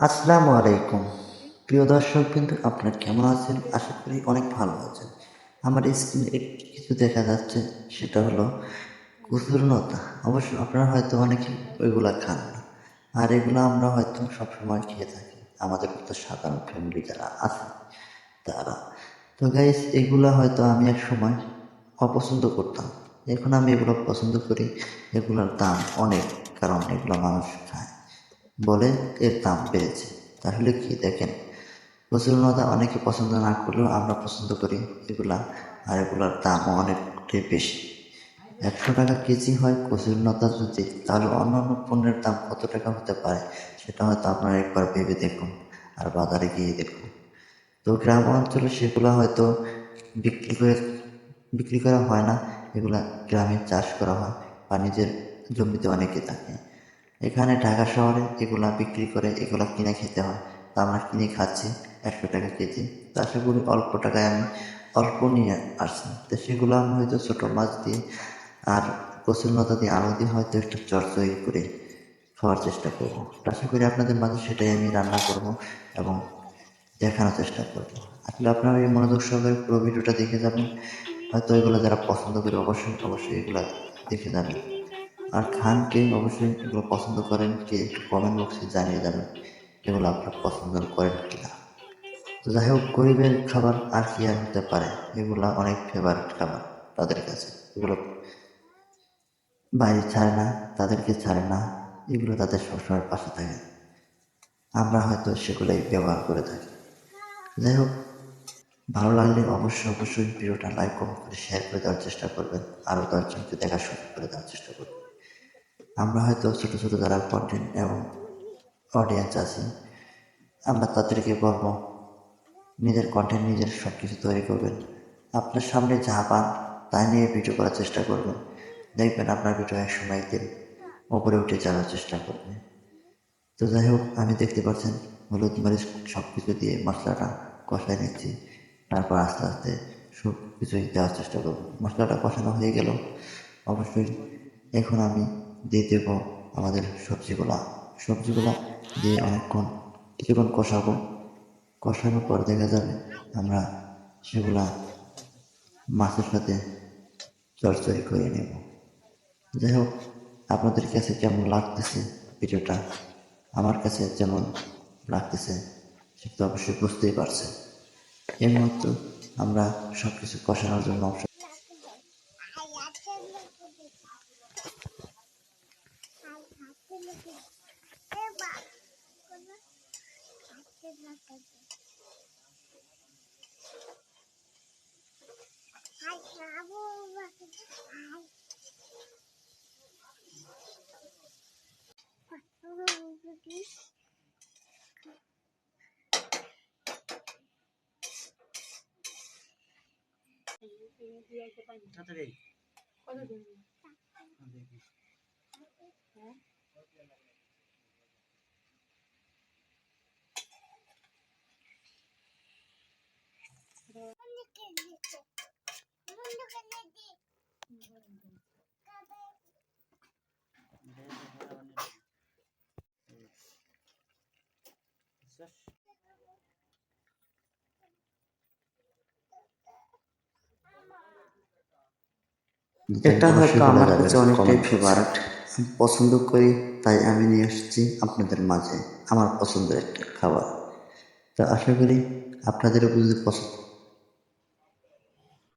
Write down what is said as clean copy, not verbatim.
আসসালামু আলাইকুম। প্রিয় দর্শক বিন্দু, আপনারা কেমন আছেন? আশা করি অনেক ভালো আছেন। আমার স্ক্রিনে একটি কিছু দেখা যাচ্ছে, সেটা হলো কচুর লতা। অবশ্য আপনারা হয়তো অনেকেই ওইগুলা খান না। আর এগুলো আমরা হয়তো সবসময় খেয়ে থাকি। আমাদের মতো সাধারণ ফ্যামিলি যারা আছে তারা। তো গাইস, এগুলা হয়তো আমি এক সময় অপছন্দ করতাম। এখন আমি এগুলো পছন্দ করি। এগুলোর দাম অনেক, কারণ এগুলো মানুষ খায় বলে এর দাম বেড়েছে। তাহলে কি দেখেন, কচুরলতা অনেকে পছন্দ না করলেও আমরা পছন্দ করি এগুলা। আর এগুলার দামও অনেকটাই বেশি। 100 টাকা কেজি হয় কচুরলতা যদি, তাহলে অন্যান্য পণ্যের দাম কত টাকা হতে পারে সেটা হয়তো আপনারা একবার ভেবে দেখুন, আর বাজারে গিয়ে দেখুন। তো গ্রাম অঞ্চলে সেগুলো হয়তো বিক্রি করে বিক্রি করা হয় না। এগুলা গ্রামে চাষ করা হয় বা নিজের জমিতে অনেকে থাকে। এখানে ঢাকা শহরে এগুলা বিক্রি করে এগুলা কিনে খেতে হয়। তা আমরা কিনে খাচ্ছি 100 টাকা কেজি। তো আশা করি অল্প টাকায় আমি অল্প নিয়ে আসছি। তো সেগুলো আমি হয়তো ছোটো মাছ দিয়ে আর কচুর লতা দিয়ে আলু দিয়ে হয়তো একটু চচ্চড়ি করে খাওয়ার চেষ্টা করব। আশা করি আপনাদের মাঝে সেটাই আমি রান্না করব এবং দেখানোর চেষ্টা করব। আসলে আপনারা এই মনোযোগ সহকারে পুরো ভিডিওটা দেখে যাবেন। হয়তো এগুলো যারা পছন্দ করে অবশ্যই অবশ্যই এগুলো দেখে যাবেন। আর খান কে, অবশ্যই এগুলো পছন্দ করেন কে একটু কমেন্ট বক্সে জানিয়ে যাবেন এগুলো আপনারা পছন্দ করেন কিনা। তো যাই হোক, গরিবের খাবার আর কি আর হতে পারে, এগুলা অনেক ফেভারিট খাবার তাদের কাছে। এগুলো বাইরে ছাড়ে না, তাদেরকে ছাড়ে না, এগুলো তাদের সবসময় পাশে থাকে। আমরা হয়তো সেগুলোই ব্যবহার করে থাকি। যাই হোক, ভালো লাগলে অবশ্যই অবশ্যই ভিডিওটা লাইক কমেন্ট করে শেয়ার করে দেওয়ার চেষ্টা করবেন। আরও 10 জনকে দেখার সুযোগ করে দেওয়ার চেষ্টা করবেন। আমরা হয়তো ছোটো ছোটো যারা কন্টেন্ট এবং অডিয়েন্স আছি, আমরা তাদেরকে বলবো নিজের কন্টেন্ট নিজের সব কিছু তৈরি করবেন। আপনার সামনে যা পান তাই নিয়ে ভিডিও করার চেষ্টা করবেন। দেখবেন আপনার ভিডিও একসময় একদিন ওপরে উঠে যাওয়ার চেষ্টা করবে। তো যাই হোক, আমি দেখতে পাচ্ছেন হলুদ মরিচ সব কিছু দিয়ে মশলাটা কষাই নিচ্ছি। তারপর আস্তে আস্তে সব কিছুই দেওয়ার চেষ্টা করব। মশলাটা কষানো হয়ে গেল, অবশ্যই এখন আমি দিয়ে দেব আমাদের সবজিগুলা দিয়ে কিছুক্ষণ কষাবো। কষানোর পর দেখা যাবে আমরা সেগুলা মাছের সাথে চড়চড়ি করে নেব। যাই হোক, আপনাদের কাছে কেমন লাগতেছে ভিডিওটা, আমার কাছে যেমন লাগতেছে সেটা তো অবশ্যই বুঝতেই পারছেন। এর মতো আমরা সব কিছু কষানোর জন্য এটা হয়তো আমার কাছে অনেকটাই ফেভারিট, আমি পছন্দ করি, তাই আমি নিয়ে এসেছি আপনাদের মাঝে আমার পছন্দের একটা খাবার। তো আশা করি আপনাদেরও যদি পছন্দ